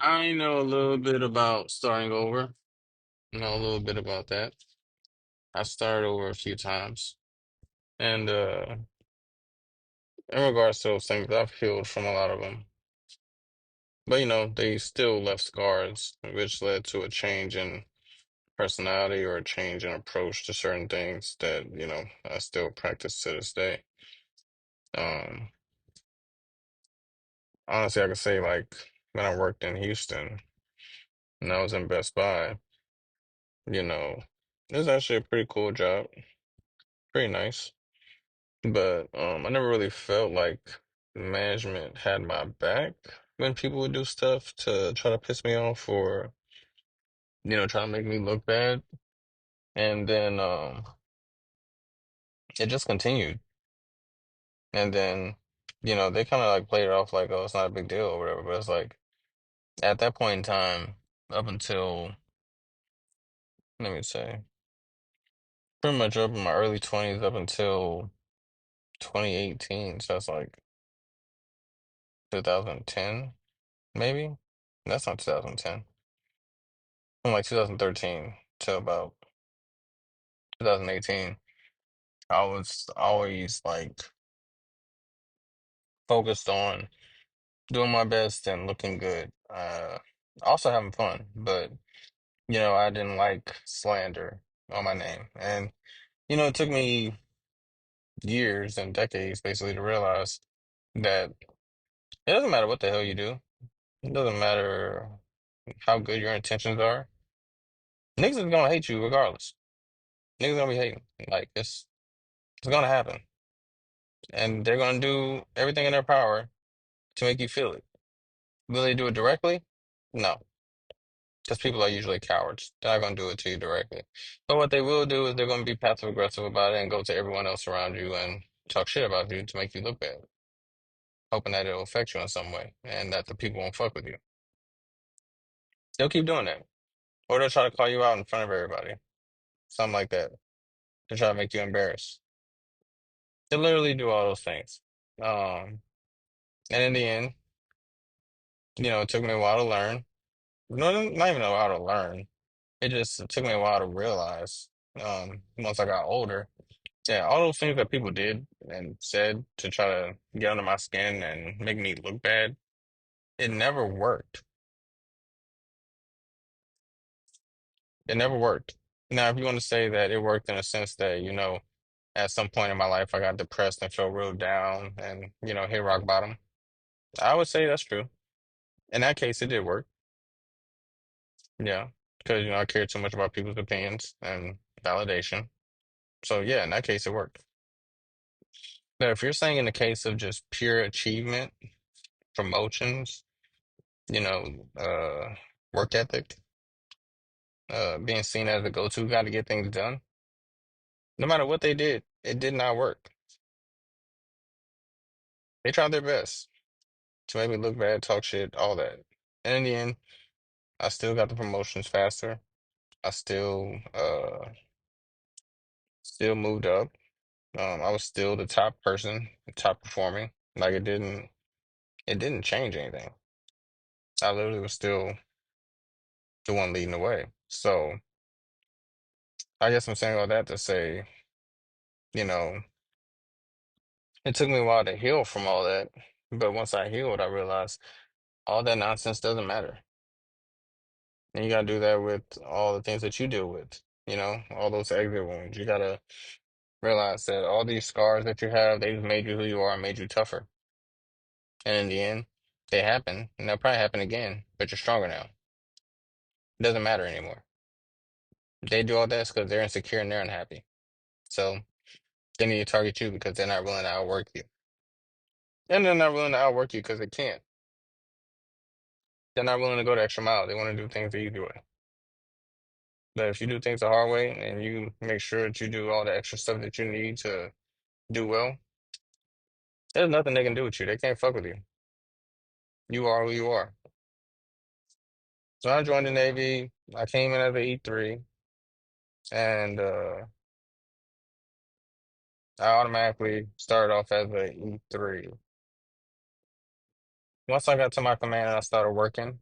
I know a little bit about starting over. Know a little bit about that. I started over a few times, and in regards to those things, I've healed from a lot of them. But they still left scars, which led to a change in personality or a change in approach to certain things that I still practice to this day. Um, Honestly, I could say like when I worked in Houston and I was in Best Buy, you know, it was actually a pretty cool job, pretty nice. But I never really felt like management had my back when people would do stuff to try to piss me off or, try to make me look bad. And then it just continued. And then, they kind of like played it off like, oh, it's not a big deal or whatever. But it's like at that point in time, up until, let me say, pretty much up in my early 20s up until 2018. So that's like 2010, maybe? That's not 2010. From like 2013 to about 2018, I was always like focused on doing my best and looking good. Also having fun, but I didn't like slander on my name. And it took me years and decades basically to realize that it doesn't matter what the hell you do. It doesn't matter how good your intentions are. Niggas is gonna hate you regardless. Niggas gonna be hating. Like it's gonna happen. And they're gonna do everything in their power to make you feel it. Will they do it directly? No, because people are usually cowards. They're not gonna do it to you directly. But what they will do is they're gonna be passive aggressive about it and go to everyone else around you and talk shit about you to make you look bad, hoping that it'll affect you in some way and that the people won't fuck with you. They'll keep doing that. Or they'll try to call you out in front of everybody. Something like that. To try to make you embarrassed. They literally do all those things. And in the end, it took me a while to learn. No, not even a while to learn. It took me a while to realize, once I got older, yeah, all those things that people did and said to try to get under my skin and make me look bad, it never worked. It never worked. Now, if you want to say that it worked in a sense that, at some point in my life I got depressed and felt real down and, hit rock bottom, I would say that's true. In that case, it did work. Yeah. Because, I cared too much about people's opinions and validation. So, yeah, in that case, it worked. Now, if you're saying in the case of just pure achievement, promotions, you know, uh, work ethic, being seen as the go-to guy to get things done, no matter what they did, it did not work. They tried their best to make me look bad, talk shit, all that. And in the end, I still got the promotions faster. I still moved up. I was still the top person, top performing. Like it didn't change anything. I literally was still the one leading the way. So I guess I'm saying all that to say, you know, it took me a while to heal from all that. But once I healed, I realized all that nonsense doesn't matter. And you gotta do that with all the things that you deal with, all those exit wounds. You gotta realize that all these scars that you have, they've made you who you are and made you tougher. And in the end, they happen, and they'll probably happen again, but you're stronger now. It doesn't matter anymore. They do all that because they're insecure and they're unhappy. So they need to target you because they're not willing to outwork you. And they're not willing to outwork you because they can't. They're not willing to go the extra mile. They want to do things the easy way. But if you do things the hard way and you make sure that you do all the extra stuff that you need to do well, there's nothing they can do with you. They can't fuck with you. You are who you are. So I joined the Navy. I came in as an E3, and I automatically started off as an E3. Once I got to my command and I started working,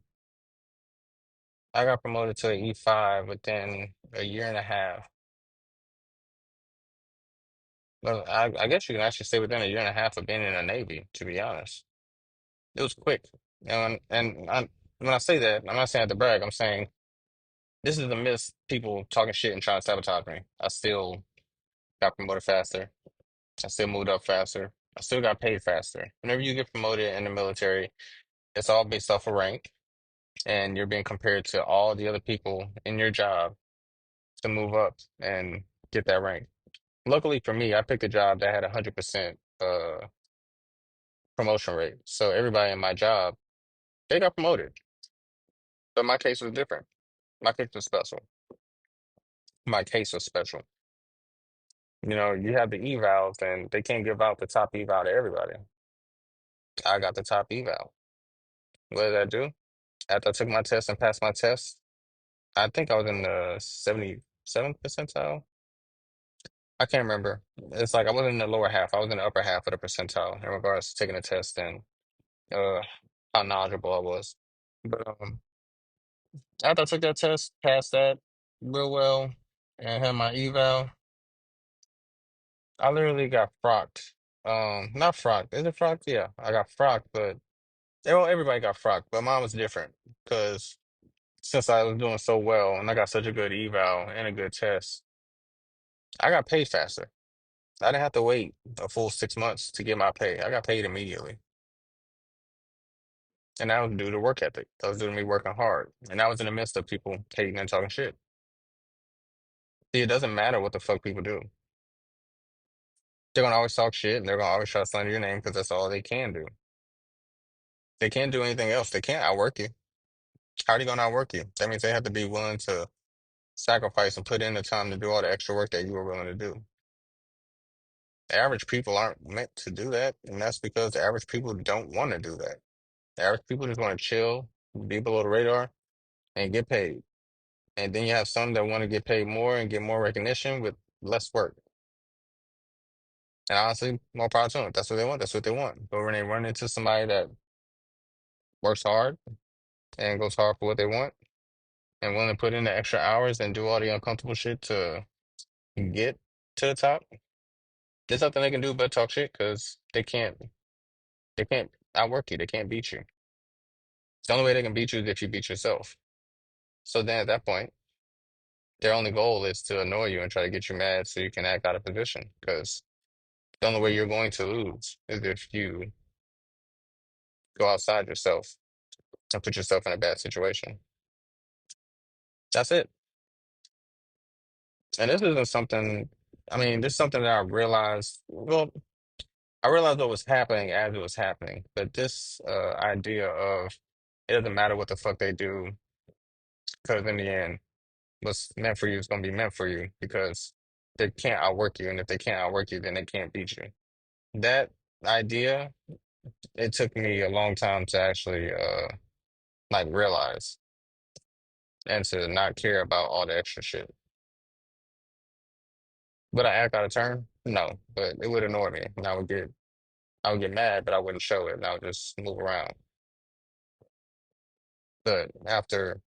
I got promoted to an E5 within a year and a half. Well, I guess you can actually say within a year and a half of being in the Navy, to be honest. It was quick. When I say that, I'm not saying to brag. I'm saying this is the miss people talking shit and trying to sabotage me. I still got promoted faster. I still moved up faster. I still got paid faster. Whenever you get promoted in the military, it's all based off of rank, and you're being compared to all the other people in your job to move up and get that rank. Luckily for me, I picked a job that had 100% promotion rate. So everybody in my job, they got promoted. But my case was different. My case was special. My case was special. You know, you have the evals, and they can't give out the top eval to everybody. I got the top eval. What did I do? After I took my test and passed my test, I think I was in the 77th percentile. I can't remember. It's like I wasn't in the lower half. I was in the upper half of the percentile in regards to taking a test and uh, how knowledgeable I was. But after I took that test, passed that real well, and had my eval, I literally got frocked. Not frocked. Is it frocked? Yeah, I got frocked, but well, everybody got frocked, but mine was different because since I was doing so well and I got such a good eval and a good test, I got paid faster. I didn't have to wait a full 6 months to get my pay. I got paid immediately. And that was due to work ethic. That was due to me working hard. And I was in the midst of people hating and talking shit. See, it doesn't matter what the fuck people do. They're gonna always talk shit and they're gonna always try to slander your name because that's all they can do. They can't do anything else. They can't outwork you. How are they gonna outwork you? That means they have to be willing to sacrifice and put in the time to do all the extra work that you were willing to do. The average people aren't meant to do that, and that's because the average people don't want to do that. The average people just want to chill, be below the radar, and get paid. And then you have some that want to get paid more and get more recognition with less work. And honestly, more power to them. If that's what they want. That's what they want. But when they run into somebody that works hard and goes hard for what they want and willing to put in the extra hours and do all the uncomfortable shit to get to the top, there's nothing they can do but talk shit because they can't outwork you. They can't beat you. The only way they can beat you is if you beat yourself. So then at that point, their only goal is to annoy you and try to get you mad so you can act out of position. Because the only way you're going to lose is if you go outside yourself and put yourself in a bad situation. That's it. And this isn't something, I mean, this is something that I realized. Well, I realized what was happening as it was happening. But this idea of it doesn't matter what the fuck they do, because in the end, what's meant for you is going to be meant for you because they can't outwork you. And if they can't outwork you, then they can't beat you. That idea, it took me a long time to actually like realize and to not care about all the extra shit. Would I act out of turn? No, but it would annoy me. And I would get mad, but I wouldn't show it. And I would just move around. But after,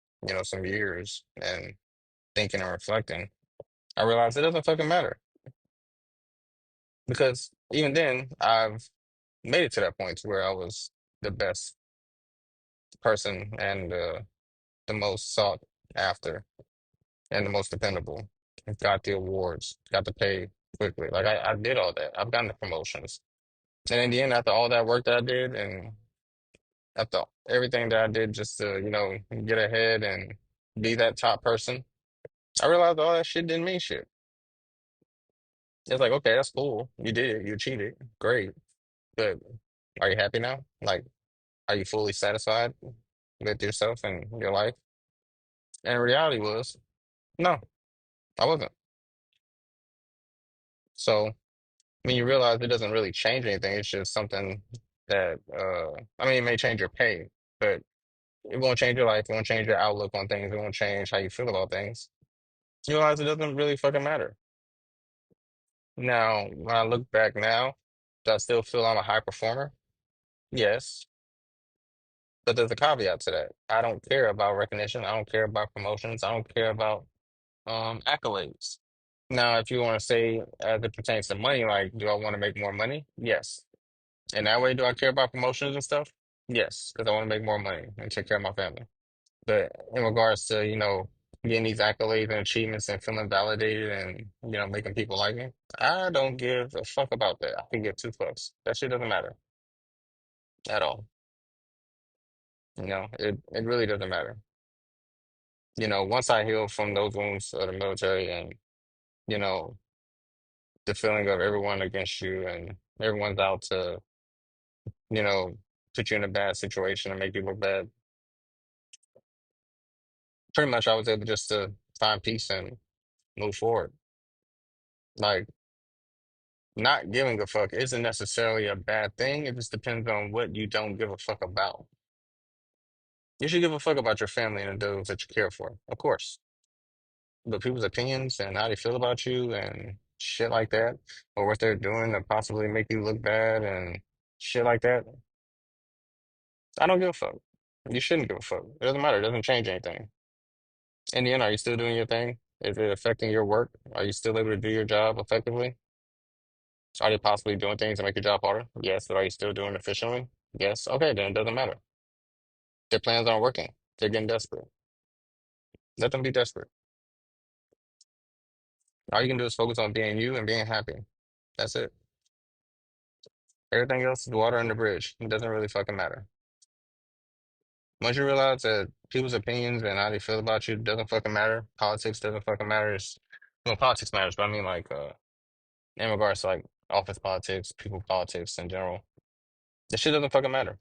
some years and thinking and reflecting, I realized it doesn't fucking matter. Because even then, I've made it to that point to where I was the best person and the most sought after and the most dependable. Got the awards, got the pay quickly. Like I did all that. I've gotten the promotions. And in the end, after all that work that I did and after everything that I did just to, get ahead and be that top person, I realized all that shit didn't mean shit. It's like, okay, that's cool. You did it. You cheated. Great. But are you happy now? Like, are you fully satisfied with yourself and your life? And reality was, no, I wasn't. So when you realize it doesn't really change anything, it's just something that, I mean, it may change your pay, but it won't change your life. It won't change your outlook on things. It won't change how you feel about things. You realize it doesn't really fucking matter. Now, when I look back now, do I still feel I'm a high performer? Yes. But there's a caveat to that. I don't care about recognition. I don't care about promotions. I don't care about accolades. Now, if you want to say as it pertains to money, like, do I want to make more money? Yes. In that way, do I care about promotions and stuff? Yes, because I want to make more money and take care of my family. But in regards to, getting these accolades and achievements and feeling validated and, making people like me, I don't give a fuck about that. I can give two fucks. That shit doesn't matter at all. It really doesn't matter. Once I heal from those wounds of the military and, you know, the feeling of everyone against you and everyone's out to, you know, put you in a bad situation and make you look bad, pretty much I was able just to find peace and move forward. Like, not giving a fuck isn't necessarily a bad thing. It just depends on what you don't give a fuck about. You should give a fuck about your family and those that you care for, of course. But people's opinions and how they feel about you and shit like that, or what they're doing to possibly make you look bad and shit like that, I don't give a fuck. You shouldn't give a fuck. It doesn't matter. It doesn't change anything. In the end, are you still doing your thing? Is it affecting your work? Are you still able to do your job effectively? Are they possibly doing things to make your job harder? Yes. But are you still doing it efficiently? Yes. Okay, then it doesn't matter. Their plans aren't working. They're getting desperate. Let them be desperate. All you can do is focus on being you and being happy. That's it. Everything else is water under the bridge. It doesn't really fucking matter. Once you realize that people's opinions and how they feel about you doesn't fucking matter, politics doesn't fucking matter. Well, politics matters, but I mean like in regards to like office politics, people politics in general, this shit doesn't fucking matter.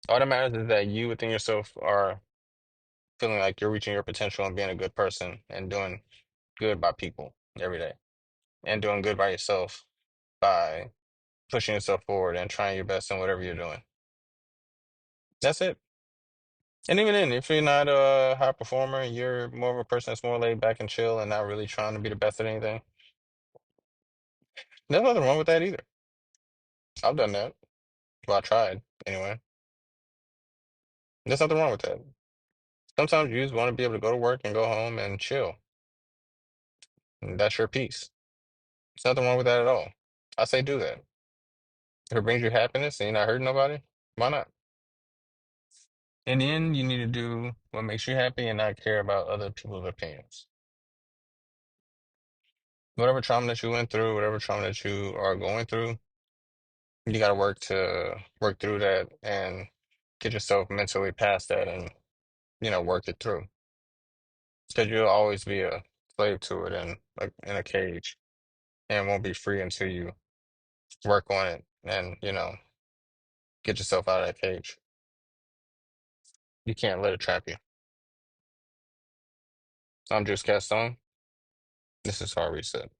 All that matters is that you within yourself are feeling like you're reaching your potential and being a good person and doing good by people every day and doing good by yourself by pushing yourself forward and trying your best in whatever you're doing. That's it. And even then, if you're not a high performer, you're more of a person that's more laid back and chill and not really trying to be the best at anything. There's nothing wrong with that either. I've done that. Well, I tried anyway. There's nothing wrong with that. Sometimes you just want to be able to go to work and go home and chill. And that's your peace. There's nothing wrong with that at all. I say do that. If it brings you happiness and you're not hurting nobody, why not? In the end, you need to do what makes you happy and not care about other people's opinions. Whatever trauma that you went through, whatever trauma that you are going through, you got to work through that and get yourself mentally past that and work it through. Because you'll always be a slave to it in a cage and won't be free until you work on it and get yourself out of that cage. You can't let it trap you. I'm Jeuse Kastoan. This is Hard Reset.